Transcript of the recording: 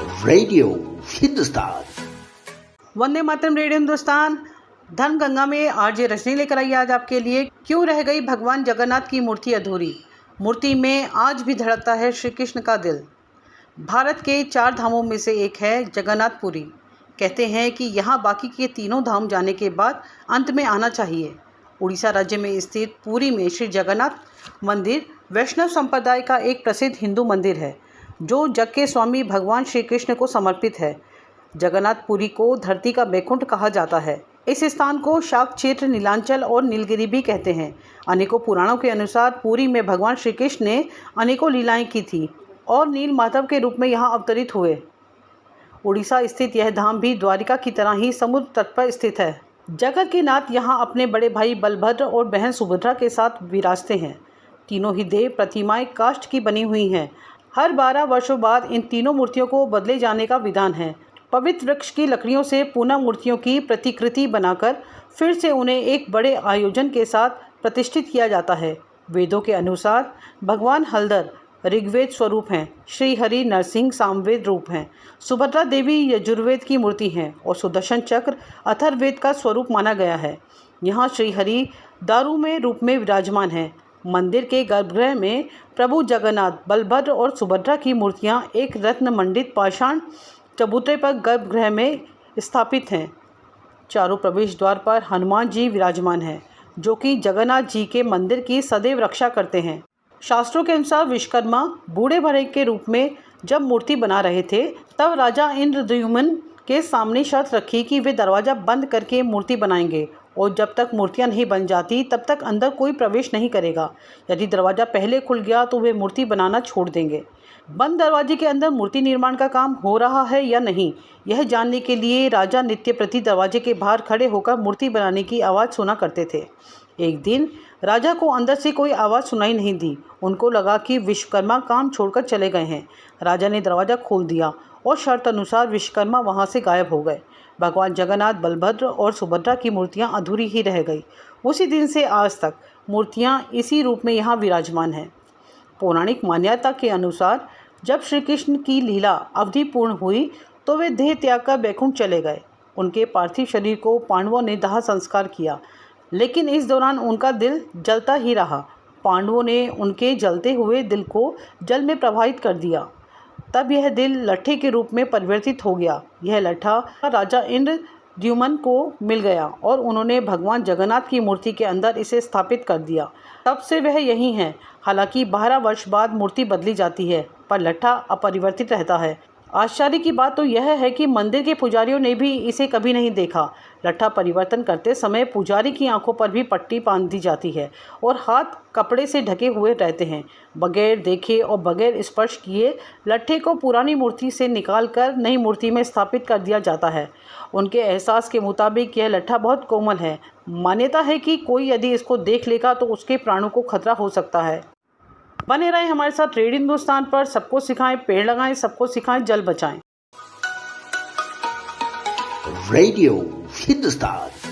Radio Hindustan. Vande Mataram. Radio Hindustan धनगंगा में RJ Rajni लेकर आई आज आपके लिए। क्यों रह गई भगवान जगन्नाथ की मूर्ति अधूरी? मूर्ति में आज भी धड़कता है श्री कृष्ण का दिल। भारत के 4 धामों में से एक है जगन्नाथपुरी। कहते हैं कि यहाँ बाकी के तीनों धाम जाने के बाद अंत में आना चाहिए। उड़ीसा राज्य में स्थित पुरी में श्री जगन्नाथ मंदिर वैष्णव संप्रदाय का एक प्रसिद्ध हिंदू मंदिर है, जो जग के स्वामी भगवान श्री कृष्ण को समर्पित है। जगन्नाथपुरी को धरती का बैकुंठ कहा जाता है। इस स्थान को शाक्त क्षेत्र, नीलांचल और नीलगिरी भी कहते हैं। अनेकों पुराणों के अनुसार पुरी में भगवान श्री कृष्ण ने अनेकों लीलाएं की थी और नील माधव के रूप में यहाँ अवतरित हुए। उड़ीसा स्थित यह धाम भी द्वारिका की तरह ही समुद्र तट पर स्थित है। जगत के नाथ यहाँ अपने बड़े भाई बलभद्र और बहन सुभद्रा के साथ विराजते हैं। तीनों ही देव प्रतिमाएं काष्ठ की बनी हुई हैं। हर 12 वर्षों बाद इन तीनों मूर्तियों को बदले जाने का विधान है। पवित्र वृक्ष की लकड़ियों से पुनः मूर्तियों की प्रतिकृति बनाकर फिर से उन्हें एक बड़े आयोजन के साथ प्रतिष्ठित किया जाता है। वेदों के अनुसार भगवान हलधर ऋग्वेद स्वरूप हैं, श्री हरि नरसिंह सामवेद रूप हैं, सुभद्रा देवी यजुर्वेद की मूर्ति हैं और सुदर्शन चक्र अथर्ववेद का स्वरूप माना गया है। यहाँ श्री हरि दारू में रूप में विराजमान हैं। मंदिर के गर्भगृह में प्रभु जगन्नाथ, बलभद्र और सुभद्रा की मूर्तियां एक रत्न मंडित पाषाण चबूतरे पर गर्भगृह में स्थापित हैं। चारों प्रवेश द्वार पर हनुमान जी विराजमान हैं, जो कि जगन्नाथ जी के मंदिर की सदैव रक्षा करते हैं। शास्त्रों के अनुसार विश्वकर्मा बूढ़े भरे के रूप में जब मूर्ति बना रहे थे, तब राजा इंद्रद्युम्न के सामने शर्त रखी कि वे दरवाज़ा बंद करके मूर्ति बनाएंगे और जब तक मूर्तियां नहीं बन जाती तब तक अंदर कोई प्रवेश नहीं करेगा। यदि दरवाज़ा पहले खुल गया तो वे मूर्ति बनाना छोड़ देंगे। बंद दरवाजे के अंदर मूर्ति निर्माण का काम हो रहा है या नहीं, यह जानने के लिए राजा नित्य प्रति दरवाजे के बाहर खड़े होकर मूर्ति बनाने की आवाज़ सुना करते थे। एक दिन राजा को अंदर से कोई आवाज़ सुनाई नहीं दी। उनको लगा कि विश्वकर्मा काम छोड़कर चले गए हैं। राजा ने दरवाज़ा खोल दिया और शर्त अनुसार विश्वकर्मा वहाँ से गायब हो गए। भगवान जगन्नाथ, बलभद्र और सुभद्रा की मूर्तियां अधूरी ही रह गई। उसी दिन से आज तक मूर्तियां इसी रूप में यहाँ विराजमान हैं। पौराणिक मान्यता के अनुसार जब श्री कृष्ण की लीला अवधि पूर्ण हुई तो वे देह त्याग कर बैकुंठ चले गए। उनके पार्थिव शरीर को पांडवों ने दाह संस्कार किया, लेकिन इस दौरान उनका दिल जलता ही रहा। पांडवों ने उनके जलते हुए दिल को जल में प्रवाहित कर दिया। तब यह दिल लट्ठे के रूप में परिवर्तित हो गया। यह लट्ठा राजा इंद्रद्युम्न को मिल गया और उन्होंने भगवान जगन्नाथ की मूर्ति के अंदर इसे स्थापित कर दिया। तब से वह यहीं है। हालांकि 12 वर्ष बाद मूर्ति बदली जाती है, पर लट्ठा अपरिवर्तित रहता है। आश्चर्य की बात तो यह है कि मंदिर के पुजारियों ने भी इसे कभी नहीं देखा। लट्ठा परिवर्तन करते समय पुजारी की आंखों पर भी पट्टी बांध दी जाती है और हाथ कपड़े से ढके हुए रहते हैं। बगैर देखे और बगैर स्पर्श किए लट्ठे को पुरानी मूर्ति से निकालकर नई मूर्ति में स्थापित कर दिया जाता है। उनके एहसास के मुताबिक यह लट्ठा बहुत कोमल है। मान्यता है कि कोई यदि इसको देख लेगा तो उसके प्राणों को खतरा हो सकता है। बने रहें हमारे साथ रेडियो हिंदुस्तान पर। सबको सिखाएं पेड़ लगाएं, सबको सिखाएं जल बचाएं। रेडियो हिंदुस्तान।